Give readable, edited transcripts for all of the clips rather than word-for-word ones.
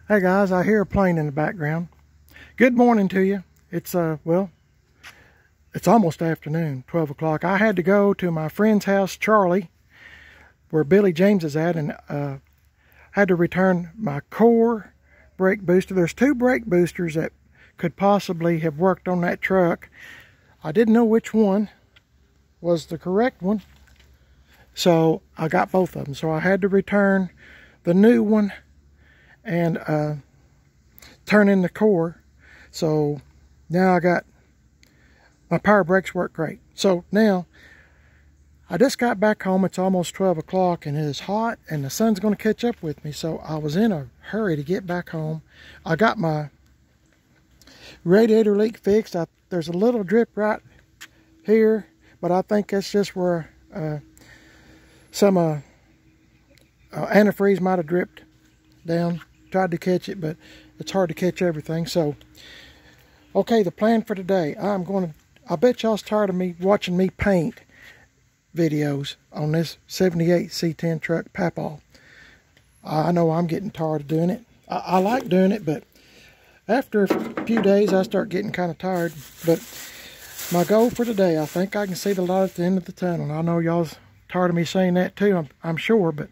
Hey guys, I hear a plane in the background. Good morning to you. It's well, it's almost afternoon, 12 o'clock. I had to go to my friend's house, Charlie, where Billy James is at, and had to return my core brake booster. There's two brake boosters that could possibly have worked on that truck. I didn't know which one was the correct one, so I got both of them. So I had to return the new one and turn in the core. So now I got my power brakes work great. So now I just got back home. It's almost 12 o'clock and it is hot and the sun's going to catch up with me. So I was in a hurry to get back home. I got my radiator leak fixed. There's a little drip right here, but I think that's just where some antifreeze might have dripped down. Tried to catch it, but it's hard to catch everything. So okay, the plan for today, I bet y'all's tired of me watching me paint videos on this 78 C10 truck Papaw. I know I'm getting tired of doing it. I like doing it, but after a few days I start getting kind of tired. But my goal for today, I think I can see the light at the end of the tunnel. I know y'all's tired of me saying that too, I'm sure, but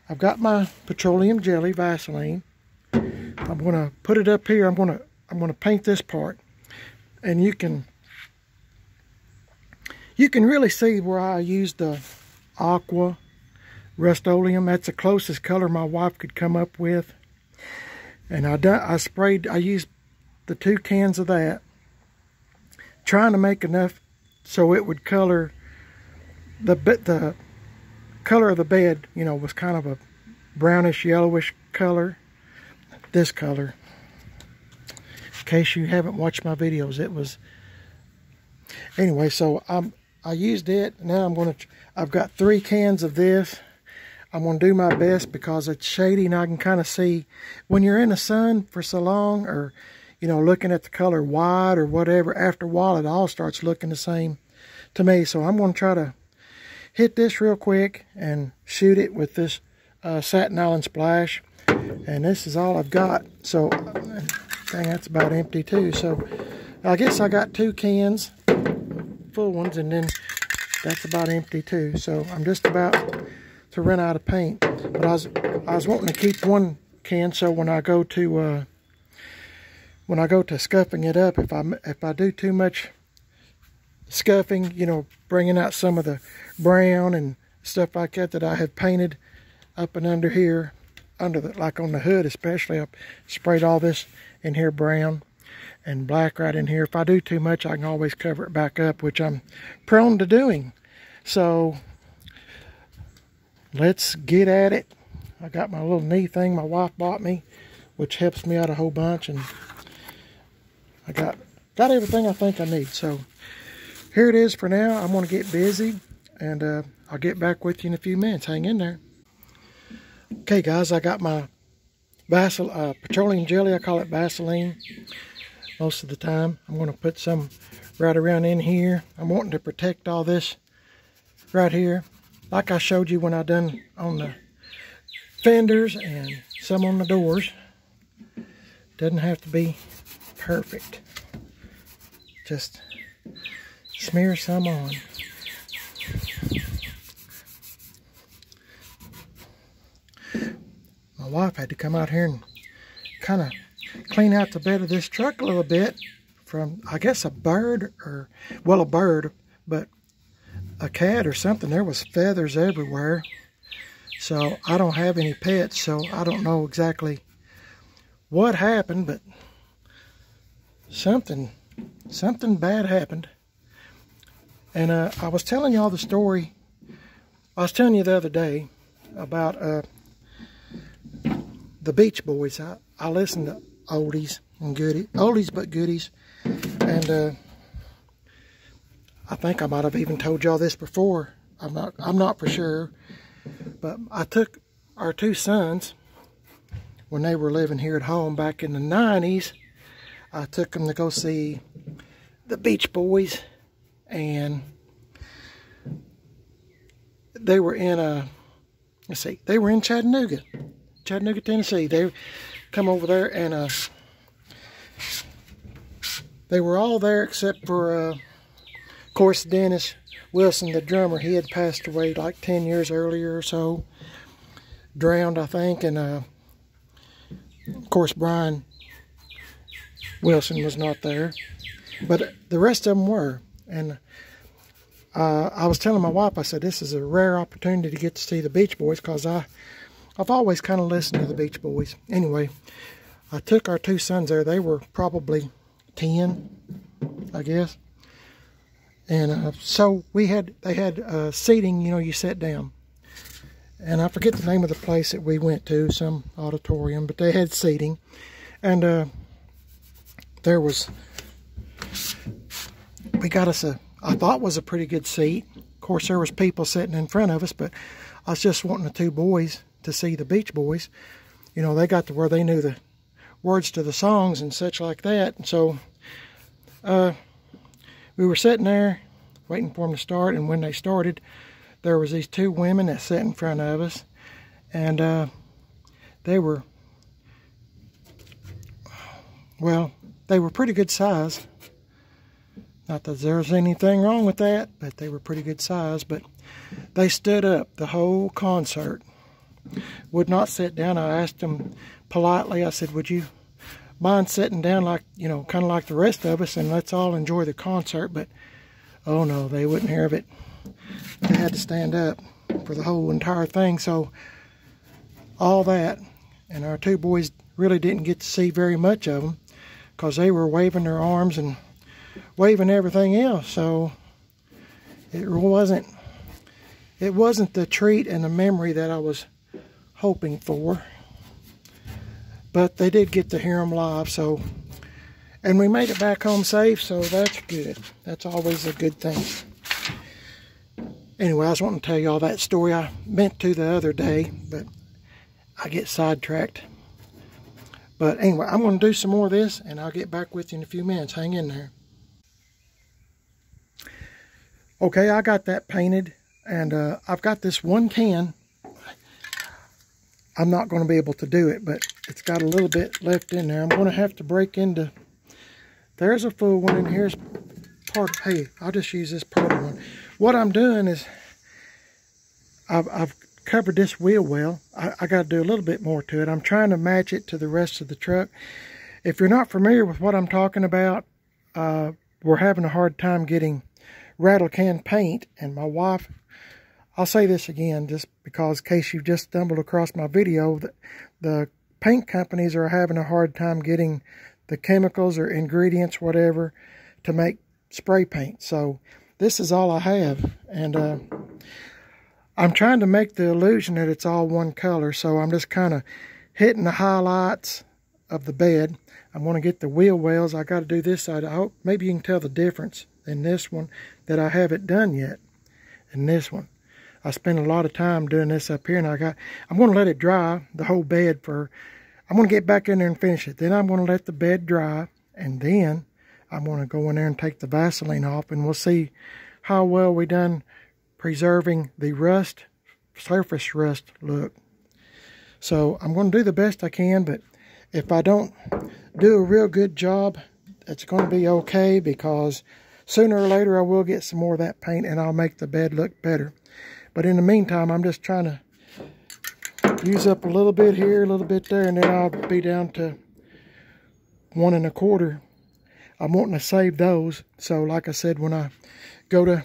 I've got my Petroleum Jelly Vaseline. I'm going to put it up here. I'm going to paint this part, and you can really see where I used the aqua Rust-Oleum. That's the closest color my wife could come up with, and I used the 2 cans of that, trying to make enough so it would color the color of the bed, you know, was kind of a brownish yellowish color. This color, in case you haven't watched my videos, it was anyway. So I used it. Now I've got 3 cans of this. I'm going to do my best because it's shady and I can kind of see when you're in the sun for so long, or you know, looking at the color white or whatever. After a while it all starts looking the same to me. So I'm going to try to hit this real quick and shoot it with this Satin Island Splash, and this is all I've got. So dang, that's about empty too. So I guess I got 2 cans, full ones, and then that's about empty too. So I'm just about to run out of paint, but I was wanting to keep 1 can, so when I go to scuffing it up, if I do too much scuffing, you know, bringing out some of the brown and stuff like that I have painted up and under here, like on the hood especially, I've sprayed all this in here brown and black right in here. If I do too much, I can always cover it back up, which I'm prone to doing. So let's get at it. I got my little knee thing my wife bought me, which helps me out a whole bunch, and I got everything I think I need. So here it is for now. I'm going to get busy, and I'll get back with you in a few minutes. Hang in there. Okay, guys, I got my Petroleum Jelly. I call it Vaseline most of the time. I'm going to put some right around in here. I'm wanting to protect all this right here, like I showed you when I done on the fenders and some on the doors. Doesn't have to be perfect. Just smear some on. My wife had to come out here and kind of clean out the bed of this truck a little bit from, I guess, a bird, or, well, a bird, but a cat or something. There was feathers everywhere. So I don't have any pets, so I don't know exactly what happened, but something bad happened. And I was telling y'all the story I was telling you the other day about the Beach Boys. I listen to oldies and goodies, oldies but goodies, and I think I might have even told y'all this before. I'm not for sure, but I took our 2 sons when they were living here at home back in the 90s. I took them to go see the Beach Boys, and they were in they were in Chattanooga, Tennessee. come over there, and they were all there except for, of course, Dennis Wilson, the drummer. He had passed away like 10 years earlier or so. Drowned, I think, and of course, Brian Wilson was not there. But the rest of them were. And I was telling my wife, I said, this is a rare opportunity to get to see the Beach Boys, because I've always kind of listened to the Beach Boys. Anyway, I took our two sons there. They were probably 10, I guess. And so they had seating, you know, you sat down. And I forget the name of the place that we went to, some auditorium, but they had seating. And there was, we got us I thought was a pretty good seat. Of course, there was people sitting in front of us, but I was just wanting the two boys to see the Beach Boys. You know, they got to where they knew the words to the songs and such like that. And so we were sitting there waiting for them to start, and when they started, there was these two women that sat in front of us, and they were, well, they were pretty good size. Not that there's anything wrong with that, but they were pretty good size. But they stood up the whole concert, would not sit down. I asked them politely, I said, would you mind sitting down, like, you know, kind of like the rest of us, and let's all enjoy the concert? But oh no, they wouldn't hear of it. They had to stand up for the whole entire thing. So all that, and our two boys really didn't get to see very much of them, because they were waving their arms and waving everything else. So it wasn't the treat and the memory that I was hoping for. But they did get to hear them live. So, and we made it back home safe, so that's good. That's always a good thing. Anyway, I was wanting to tell you all that story I meant to the other day, but I get sidetracked. But anyway, I'm going to do some more of this, and I'll get back with you in a few minutes. Hang in there. Okay, I got that painted, and I've got this one can. I'm not going to be able to do it, but it's got a little bit left in there. I'm going to have to break into... There's a full one, and here's part... Hey, I'll just use this part of one. What I'm doing is, I've covered this wheel well. I got to do a little bit more to it. I'm trying to match it to the rest of the truck. If you're not familiar with what I'm talking about, we're having a hard time getting Rattle Can paint, and my wife, I'll say this again just because in case you've just stumbled across my video, the paint companies are having a hard time getting the chemicals or ingredients, whatever, to make spray paint. So this is all I have, and I'm trying to make the illusion that it's all one color, so I'm just kind of hitting the highlights of the bed. I'm going to get the wheel wells. I got to do this side. I hope maybe you can tell the difference in this one that I haven't done yet, and this one. I spent a lot of time doing this up here, and I'm going to let it dry, the whole bed, I'm going to get back in there and finish it. Then I'm going to let the bed dry, and then I'm going to go in there and take the Vaseline off, and we'll see how well we done preserving the rust, surface rust look. So I'm going to do the best I can, but if I don't do a real good job, it's going to be okay, because sooner or later I will get some more of that paint and I'll make the bed look better. But in the meantime, I'm just trying to use up a little bit here, a little bit there, and then I'll be down to 1 1/4. I'm wanting to save those. So like I said, when I go to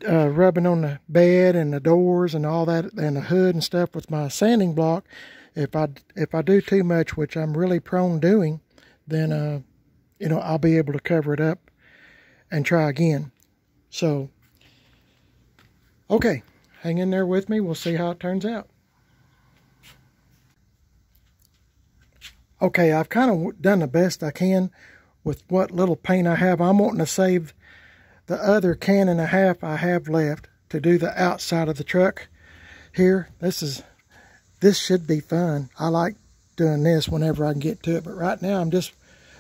rubbing on the bed and the doors and all that and the hood and stuff with my sanding block, if I do too much, which I'm really prone doing, then you know, I'll be able to cover it up and try again. So okay, hang in there with me. We'll see how it turns out. Okay, I've kind of done the best I can with what little paint I have. I'm wanting to save the other 1.5 cans I have left to do the outside of the truck here. This should be fun. I like doing this whenever I can get to it, but right now I'm just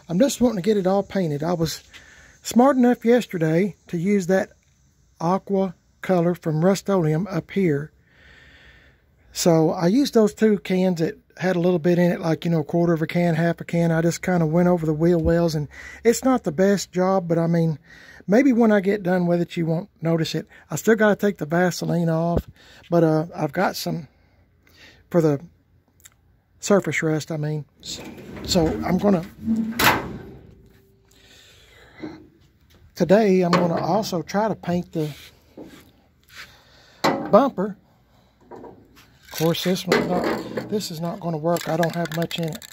wanting to get it all painted. I was smart enough yesterday to use that aqua color from Rust-Oleum up here. So I used those 2 cans that had a little bit in it, like, you know, 1/4 of a can, half a can. I just kind of went over the wheel wells, and it's not the best job, but I mean, maybe when I get done with it, you won't notice it. I still got to take the Vaseline off, but I've got some for the surface rust, I mean. So today I'm gonna also try to paint the bumper. Of course, this is not going to work. I don't have much in it,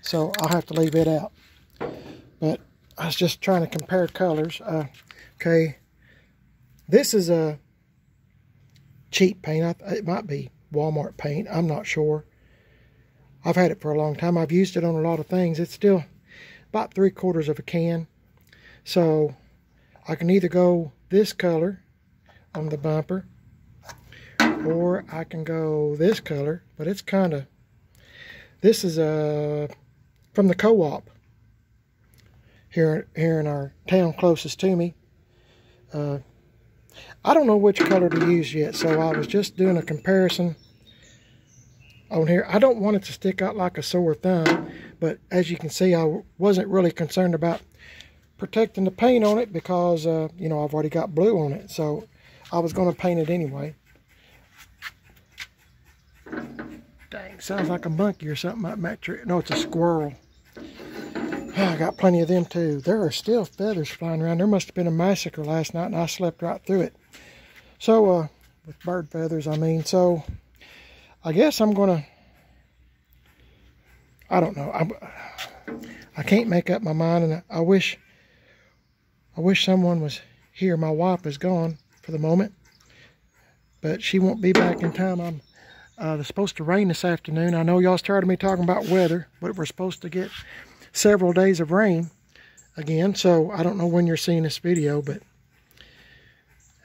so I'll have to leave it out. But I was just trying to compare colors. Okay, this is a cheap paint. It might be Walmart paint. I'm not sure. I've had it for a long time. I've used it on a lot of things. It's still about 3/4 of a can. So I can either go this color on the bumper, or I can go this color, but it's kind of, this is from the co-op here in our town closest to me. I don't know which color to use yet, so I was just doing a comparison on here. I don't want it to stick out like a sore thumb, but as you can see, I wasn't really concerned about protecting the paint on it because, you know, I've already got blue on it, so I was going to paint it anyway. Dang, sounds like a monkey or something. No, it's a squirrel. I got plenty of them too. There are still feathers flying around. There must have been a massacre last night and I slept right through it. So, with bird feathers, I mean. So, I guess I'm gonna, I don't know. I can't make up my mind, and I wish someone was here. My wife is gone for the moment, but she won't be back in time. It's supposed to rain this afternoon. I know y'all started me talking about weather, but we're supposed to get several days of rain again. So I don't know when you're seeing this video, but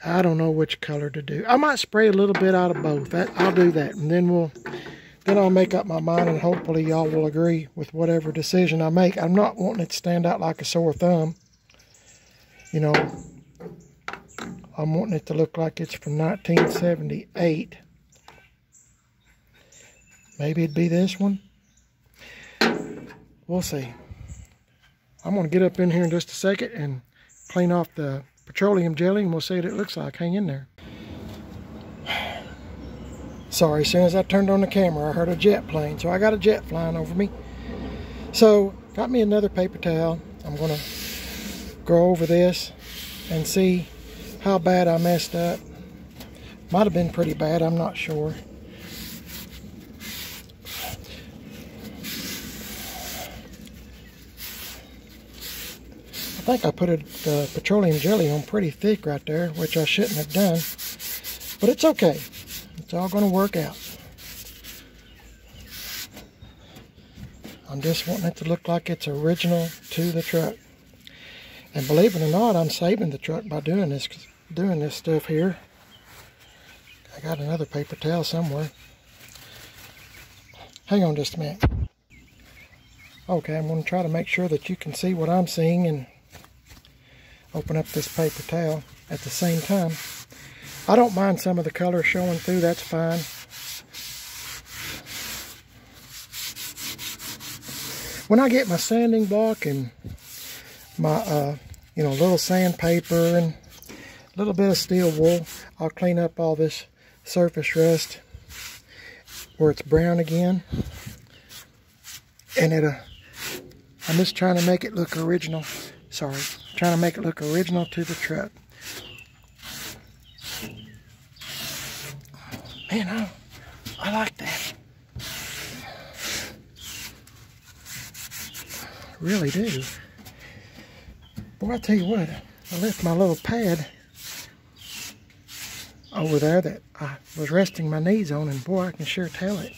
I don't know which color to do. I might spray a little bit out of both. I'll do that, and then I'll make up my mind, and hopefully y'all will agree with whatever decision I make. I'm not wanting it to stand out like a sore thumb. You know, I'm wanting it to look like it's from 1978. Maybe it'd be this one. We'll see. I'm going to get up in here in just a second and clean off the petroleum jelly, and we'll see what it looks like. Hang in there. Sorry, as soon as I turned on the camera, I heard a jet plane. So I got a jet flying over me. So, got me another paper towel. I'm going to go over this and see how bad I messed up. Might have been pretty bad, I'm not sure. I think I put the petroleum jelly on pretty thick right there, which I shouldn't have done. But it's okay. It's all going to work out. I'm just wanting it to look like it's original to the truck. And believe it or not, I'm saving the truck by doing this stuff here. I got another paper towel somewhere. Hang on just a minute. Okay, I'm going to try to make sure that you can see what I'm seeing and open up this paper towel at the same time. I don't mind some of the color showing through, that's fine. When I get my sanding block and my you know, little sandpaper and a little bit of steel wool, I'll clean up all this surface rust where it's brown again. And I'm just trying to make it look original. Sorry, trying to make it look original to the truck. Man, I like that. I really do. Boy, I tell you what, I left my little pad over there that I was resting my knees on, and boy, I can sure tell it.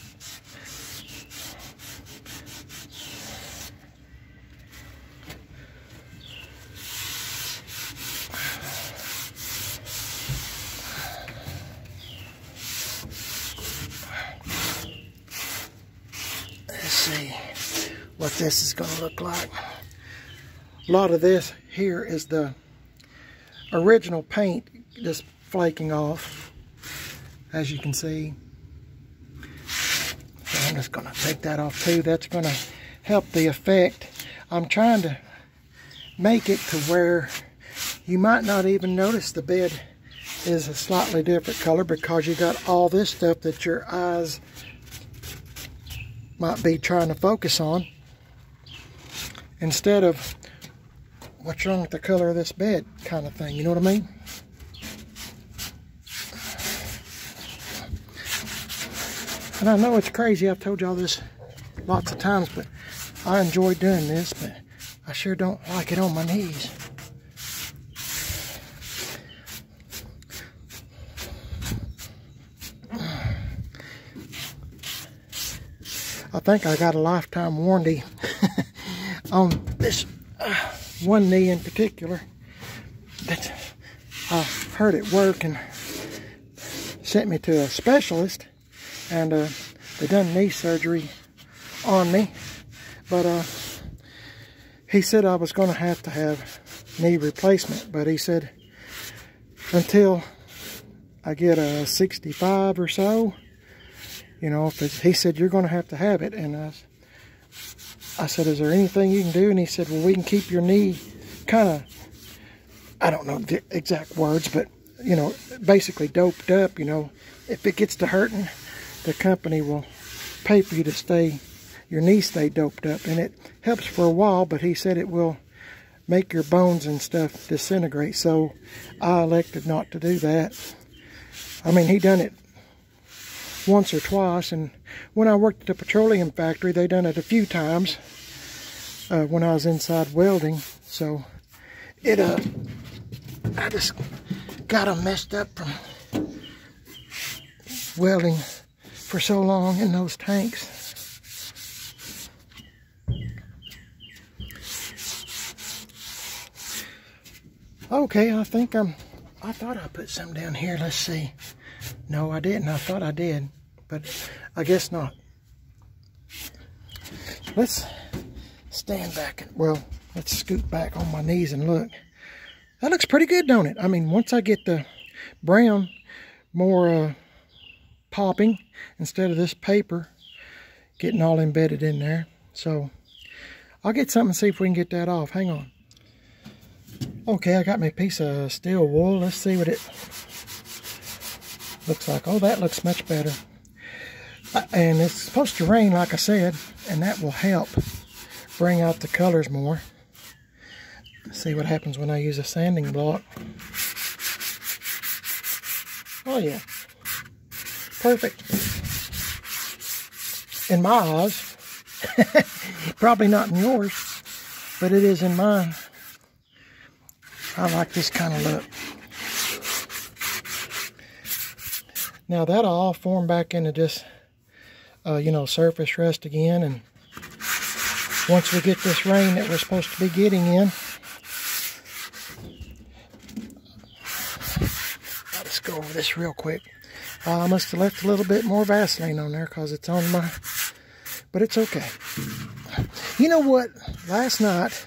See what this is going to look like. A lot of this here is the original paint just flaking off, as you can see. just going to take that off too. That's going to help the effect. I'm trying to make it to where you might not even notice the bed is a slightly different color, because you got all this stuff that your eyes might be trying to focus on, instead of what's wrong with the color of this bed kind of thing. You know what I mean? And I know it's crazy, I've told y'all this lots of times, but I enjoy doing this, but I sure don't like it on my knees. I think I got a lifetime warranty on this one knee in particular. That I heard it work and sent me to a specialist, and they done knee surgery on me, but he said I was going to have knee replacement, but he said until I get a 65 or so, you know, he said you're going to have it. And I said, is there anything you can do? And he said, well, we can keep your knee kind of, I don't know the exact words, but, you know, basically doped up. You know, if it gets to hurting, the company will pay for you to stay, your knee stay doped up. And it helps for a while, but he said it will make your bones and stuff disintegrate. So I elected not to do that. I mean, he done it once or twice, and when I worked at the petroleum factory, they done it a few times when I was inside welding. So it I just got them messed up from welding for so long in those tanks. Okay, I thought I put some down here. Let's see. No, I didn't. I thought I did, but I guess not. Let's stand back. Well, let's scoot back on my knees and look. That looks pretty good, don't it? I mean, once I get the brown more popping, instead of this paper getting all embedded in there. So I'll get something and see if we can get that off. Hang on. Okay, I got my piece of steel wool. Let's see what it looks like. Oh, that looks much better. And it's supposed to rain, like I said, and that will help bring out the colors more. Let's see what happens when I use a sanding block. Oh yeah, perfect. In my eyes. Probably not in yours, but it is in mine. I like this kind of look. Now that'll all form back into just, you know, surface rust again. And once we get this rain that we're supposed to be getting in, I'll just go over this real quick. I must have left a little bit more Vaseline on there because it's on my, but it's okay. You know what? Last night,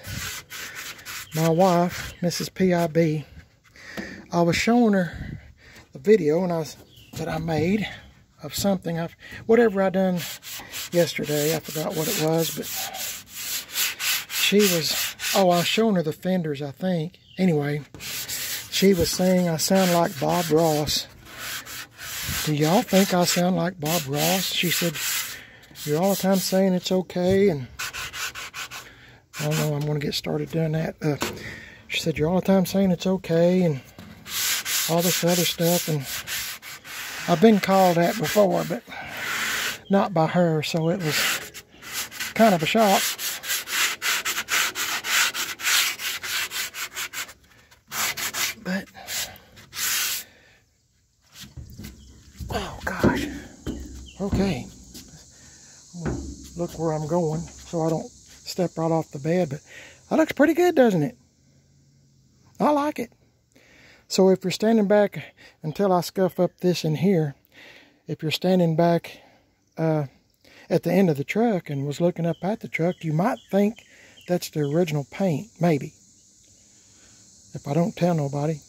my wife, Mrs. PIB, I was showing her the video that I made of something, whatever I done yesterday. I forgot what it was, but she was, I was showing her the fenders, I think. Anyway, she was saying I sound like Bob Ross. Do y'all think I sound like Bob Ross? She said, you're all the time saying it's okay, and I don't know, I'm going to get started doing that. She said, you're all the time saying it's okay, and all this other stuff, and I've been called that before, but not by her, so it was kind of a shock. But, oh gosh, okay. I'm going to look where I'm going so I don't step right off the bed, but that looks pretty good, doesn't it? I like it. So if you're standing back, until I scuff up this in here, if you're standing back at the end of the truck and was looking up at the truck, you might think that's the original paint, maybe. If I don't tell nobody.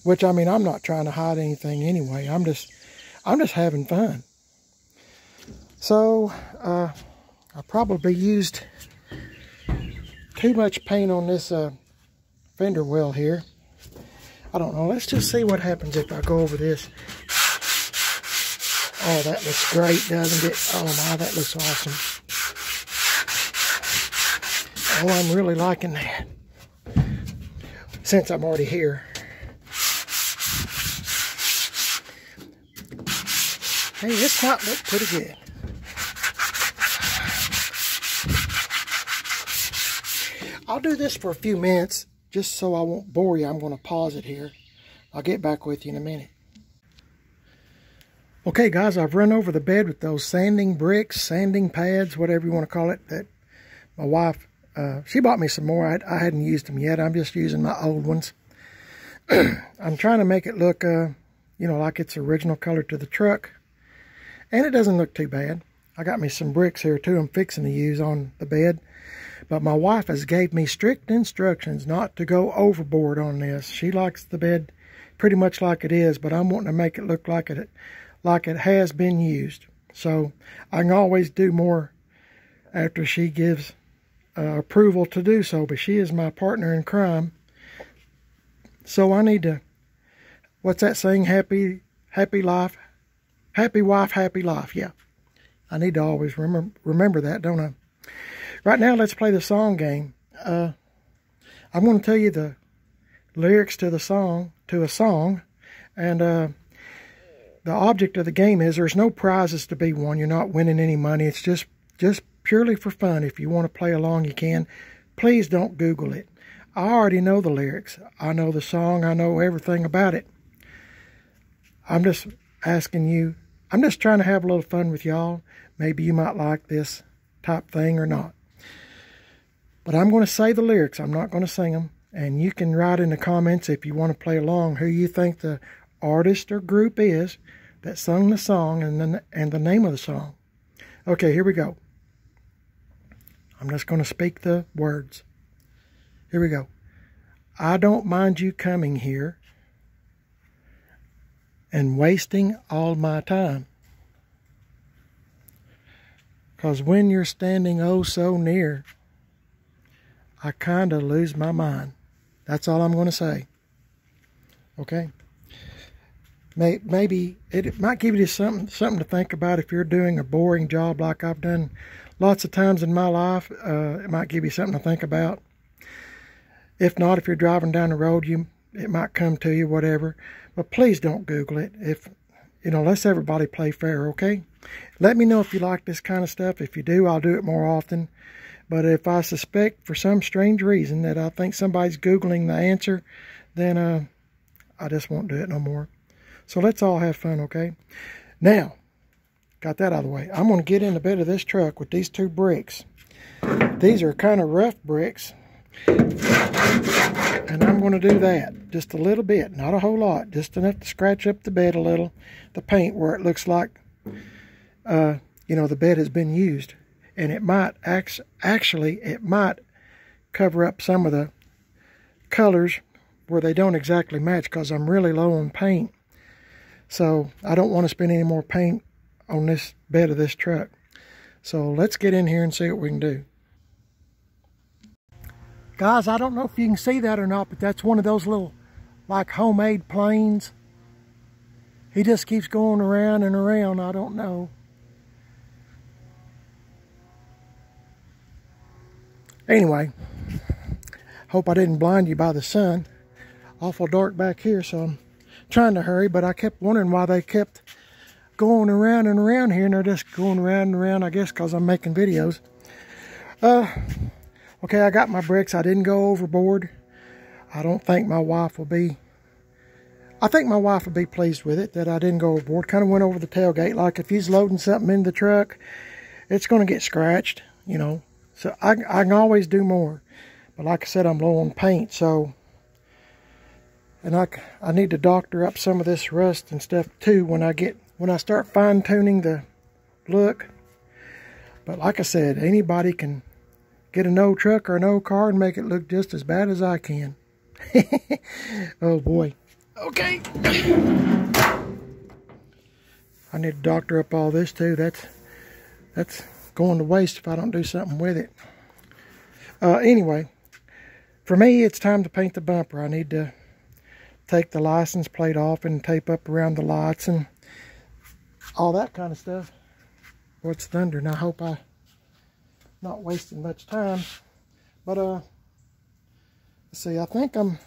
Which, I mean, I'm not trying to hide anything anyway. I'm just having fun. So, I probably used too much paint on this fender well here. I don't know. Let's just see what happens if I go over this. Oh, that looks great, doesn't it? Oh my, that looks awesome. Oh, I'm really liking that. Since I'm already here. Hey, this might look pretty good. I'll do this for a few minutes, just so I won't bore you. I'm going to pause it here. I'll get back with you in a minute. Okay, guys, I've run over the bed with those sanding bricks, sanding pads, whatever you want to call it, that my wife, she bought me some more. I hadn't used them yet. I'm just using my old ones. I'm trying to make it look, you know, like it's original color to the truck. And it doesn't look too bad. I got me some bricks here, too, I'm fixing to use on the bed. But my wife has gave me strict instructions not to go overboard on this. She likes the bed pretty much like it is, but I'm wanting to make it look like it has been used. So I can always do more after she gives approval to do so. But she is my partner in crime. So I need to, what's that saying? Happy life, happy wife, happy life. Yeah, I need to always remember that, don't I? Right now, let's play the song game. I'm going to tell you the lyrics to a song, and the object of the game is there's no prizes to be won. You're not winning any money. It's just purely for fun. If you want to play along, you can. Please don't Google it. I already know the lyrics. I know the song. I know everything about it. I'm just asking you. I'm just trying to have a little fun with y'all. Maybe you might like this type thing or not. But I'm going to say the lyrics. I'm not going to sing them. And you can write in the comments if you want to play along who you think the artist or group is that sung the song and the name of the song. Okay, here we go. I'm just going to speak the words. Here we go. I don't mind you coming here and wasting all my time. 'Cause when you're standing oh so near, I kind of lose my mind. That's all I'm going to say. Okay? Maybe it might give you something to think about if you're doing a boring job like I've done lots of times in my life. It might give you something to think about. If not, if you're driving down the road, it might come to you, whatever. But please don't Google it. Let's everybody play fair, okay? Let me know if you like this kind of stuff. If you do, I'll do it more often. But if I suspect for some strange reason that I think somebody's Googling the answer, then I just won't do it no more. So let's all have fun, okay? Now, got that out of the way. I'm going to get in the bed of this truck with these two bricks. These are kind of rough bricks. And I'm going to do that just a little bit, not a whole lot, just enough to scratch up the bed a little, the paint where it looks like, the bed has been used. And it might it might cover up some of the colors where they don't exactly match because I'm really low on paint. So I don't want to spend any more paint on this bed of this truck. So let's get in here and see what we can do. Guys, I don't know if you can see that or not, but that's one of those little like homemade planes. He just keeps going around and around. I don't know. Anyway, hope I didn't blind you by the sun. Awful dark back here, so I'm trying to hurry, but I kept wondering why they kept going around and around here, and they're just going around and around, I guess, because I'm making videos. Okay, I got my bricks. I didn't go overboard. I don't think my wife will be... I think my wife will be pleased with it, that I didn't go overboard. Kind of went over the tailgate. Like, if he's loading something in the truck, it's going to get scratched, you know. So I can always do more. But like I said, I'm low on paint, so... And I need to doctor up some of this rust and stuff, too, when I start fine-tuning the look. But like I said, anybody can get an old truck or an old car and make it look just as bad as I can. Oh, boy. Okay. I need to doctor up all this, too. That's going to waste if I don't do something with it. Anyway, for me, it's time to paint the bumper. I need to take the license plate off and tape up around the lights and all that kind of stuff. What's thunder? And I hope I'm not wasting much time. But let's see. I think I'm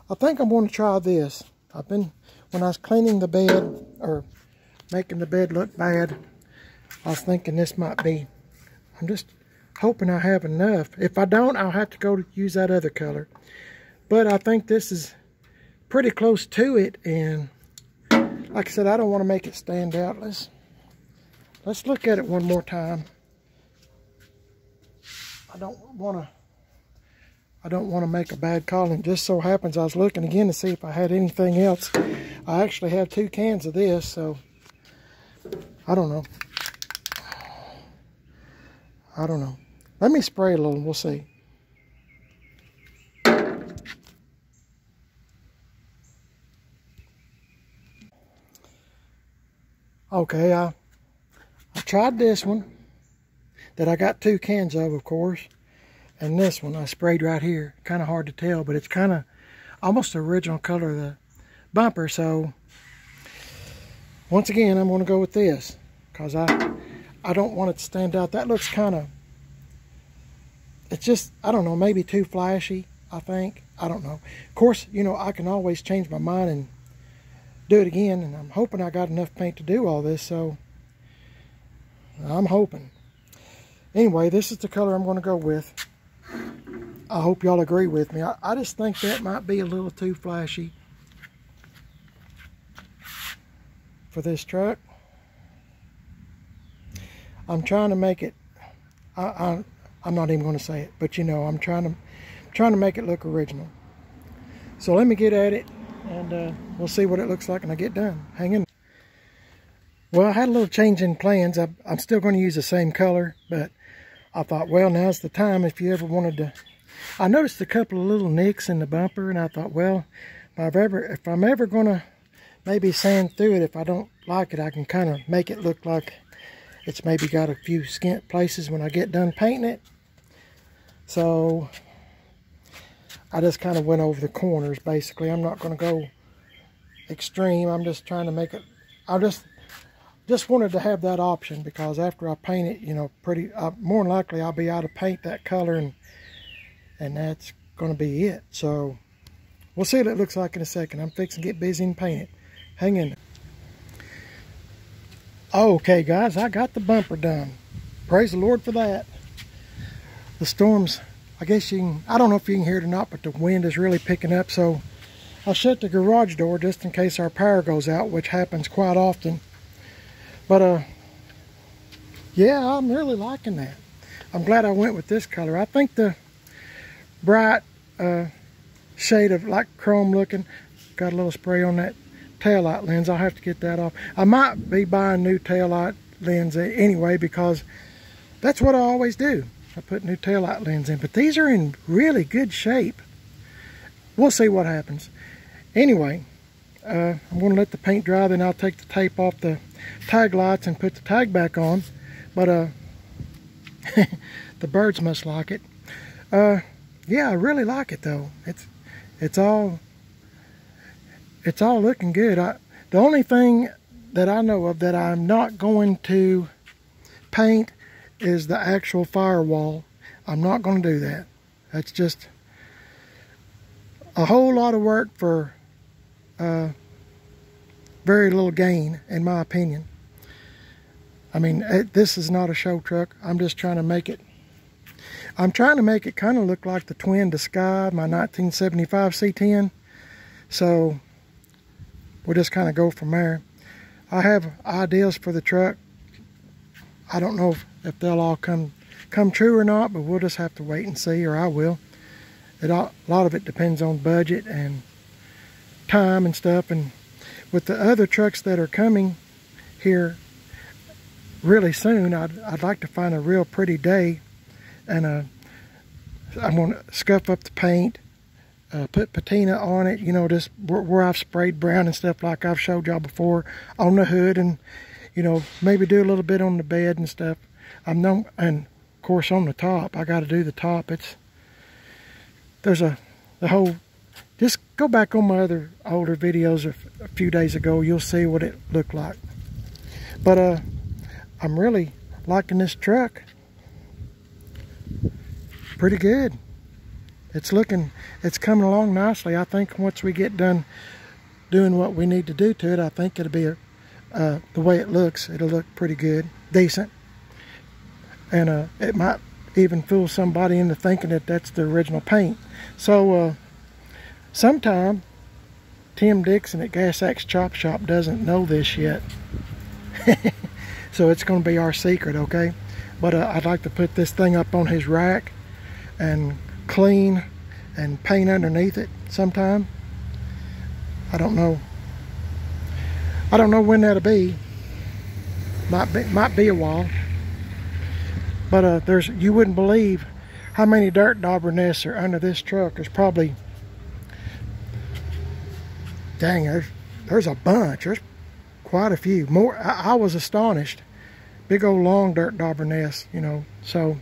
going to try this. When I was cleaning the bed or making the bed look bad, I was thinking this might be. I'm just hoping I have enough. If I don't, I'll have to go to use that other color. But I think this is pretty close to it, and like I said, I don't want to make it stand out. Let's look at it one more time. I don't want to make a bad call, and it just so happens I was looking again to see if I had anything else. I actually have 2 cans of this, so I don't know. Let me spray a little and we'll see. Okay, I tried this one that I got 2 cans of course. And this one I sprayed right here. Kind of hard to tell, but it's kind of almost the original color of the bumper. So once again, I'm going to go with this because I don't want it to stand out. That looks kind of, it's just, I don't know, maybe too flashy, I think. I don't know. Of course, you know, I can always change my mind and do it again, and I'm hoping I got enough paint to do all this, so I'm hoping. Anyway, this is the color I'm going to go with. I hope y'all agree with me. I just think that might be a little too flashy for this truck. I'm trying to make it, I'm not even going to say it, but you know, I'm trying to make it look original. So let me get at it, and we'll see what it looks like when I get done. Hang in. Well, I had a little change in plans. I'm still going to use the same color, but I thought, well, now's the time if you ever wanted to. I noticed a couple of little nicks in the bumper, and I thought, well, if I'm ever going to maybe sand through it, if I don't like it, I can kind of make it look like it's maybe got a few skint places when I get done painting it. So I just kind of went over the corners, basically. I'm not going to go extreme. I'm just trying to make it, I just wanted to have that option, because after I paint it, you know, more than likely I'll be out of paint that color, and that's going to be it. So we'll see what it looks like in a second. I'm fixing to get busy and paint it. Hang in there. Okay guys, I got the bumper done. Praise the Lord for that. The storms, I guess I don't know if you can hear it or not, but the wind is really picking up, so I'll shut the garage door just in case our power goes out, which happens quite often. But yeah, I'm really liking that. I'm glad I went with this color. I think the bright shade of like chrome looking, got a little spray on that taillight lens. I'll have to get that off. I might be buying new taillight lens anyway, because that's what I always do. I put new taillight lens in, but these are in really good shape. We'll see what happens. Anyway, I'm going to let the paint dry, then I'll take the tape off the tag lights and put the tag back on. But the birds must like it. Yeah, I really like it though. It's all looking good. The only thing that I know of that I'm not going to paint is the actual firewall. I'm not going to do that. That's just a whole lot of work for very little gain, in my opinion. I mean, this is not a show truck. I'm just trying to make it. I'm trying to make it kind of look like the twin to Sky, my 1975 C10. So we'll just kind of go from there. I have ideas for the truck. I don't know if they'll all come true or not, but we'll just have to wait and see, or I will. A lot of it depends on budget and time and stuff. And with the other trucks that are coming here really soon, I'd like to find a real pretty day, and I'm going to scuff up the paint, put patina on it, you know, just where I've sprayed brown and stuff like I've showed y'all before on the hood, and you know, maybe do a little bit on the bed and stuff. And of course on the top, I got to do the top. The whole, just go back on my other older videos a few days ago, you'll see what it looked like. But I'm really liking this truck. Pretty good. It's coming along nicely. I think once we get done doing what we need to do to it, I think it'll be the way it looks, it'll look pretty good, decent. And it might even fool somebody into thinking that that's the original paint. So sometime Tim Dixon at Gas Axe Chop Shop doesn't know this yet. So it's going to be our secret, okay? But I'd like to put this thing up on his rack and clean and paint underneath it sometime. I don't know when that'll be. Might be a while. But you wouldn't believe how many dirt dauber nests are under this truck. There's probably, dang, there's a bunch. There's quite a few more. I was astonished. Big old long dirt dauber nests, you know. So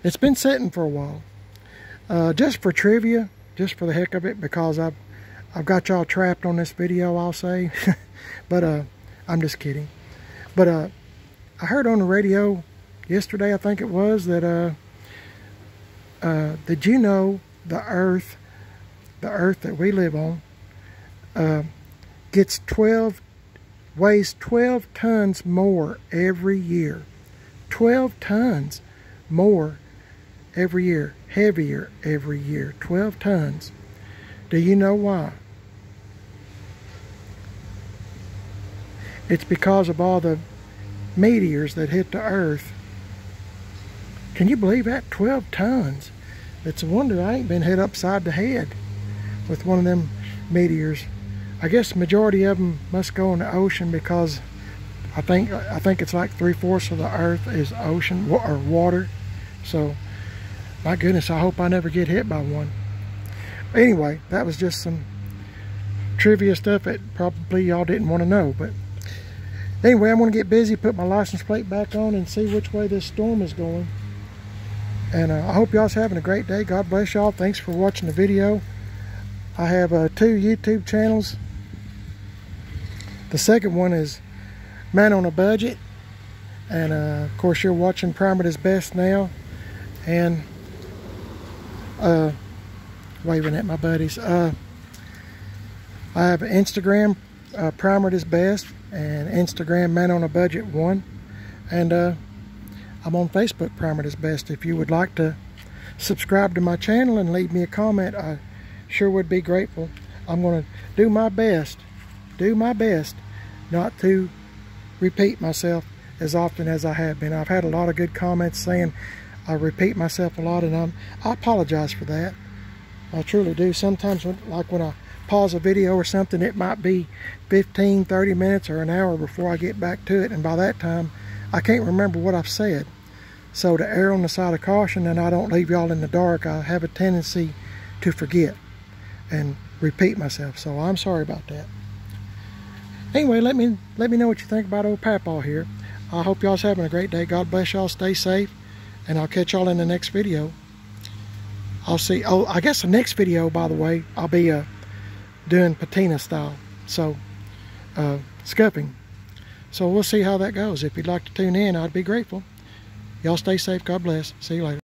it's been sitting for a while. Just for trivia, just for the heck of it, because I've got y'all trapped on this video, I'll say. But I'm just kidding. But I heard on the radio yesterday, I think it was, that did you know the earth that we live on weighs 12 tons more every year. 12 tons more every year. Heavier every year. 12 tons. Do you know why? It's because of all the meteors that hit the earth. Can you believe that? 12 tons. It's a wonder I ain't been hit upside the head with one of them meteors. I guess the majority of them must go in the ocean, because I think it's like 3/4 of the earth is ocean or water. So my goodness, I hope I never get hit by one. Anyway, that was just some trivia stuff that probably y'all didn't want to know. But anyway, I'm going to get busy, put my license plate back on, and see which way this storm is going. And I hope y'all's having a great day. God bless y'all. Thanks for watching the video. I have 2 YouTube channels. The second one is Man on a Budget. And of course you're watching Primer at His Best now. And waving at my buddies. I have Instagram, Primer at His Best, and Instagram Man on a Budget 1. And I'm on Facebook, Primer at His Best. If you would like to subscribe to my channel and leave me a comment, I sure would be grateful. I'm going to do my best not to repeat myself as often as I have been. I've had a lot of good comments saying I repeat myself a lot, and I apologize for that. I truly do. Sometimes when I pause a video or something, it might be 15, 30 minutes or an hour before I get back to it, and by that time I can't remember what I've said. So to err on the side of caution and I don't leave y'all in the dark, I have a tendency to forget and repeat myself. So I'm sorry about that. Anyway, let me know what you think about old Papaw here. I hope y'all's having a great day. God bless y'all. Stay safe. And I'll catch y'all in the next video. I'll see. Oh, I guess the next video, by the way, I'll be doing patina style. So, scuffing. So we'll see how that goes. If you'd like to tune in, I'd be grateful. Y'all stay safe. God bless. See you later.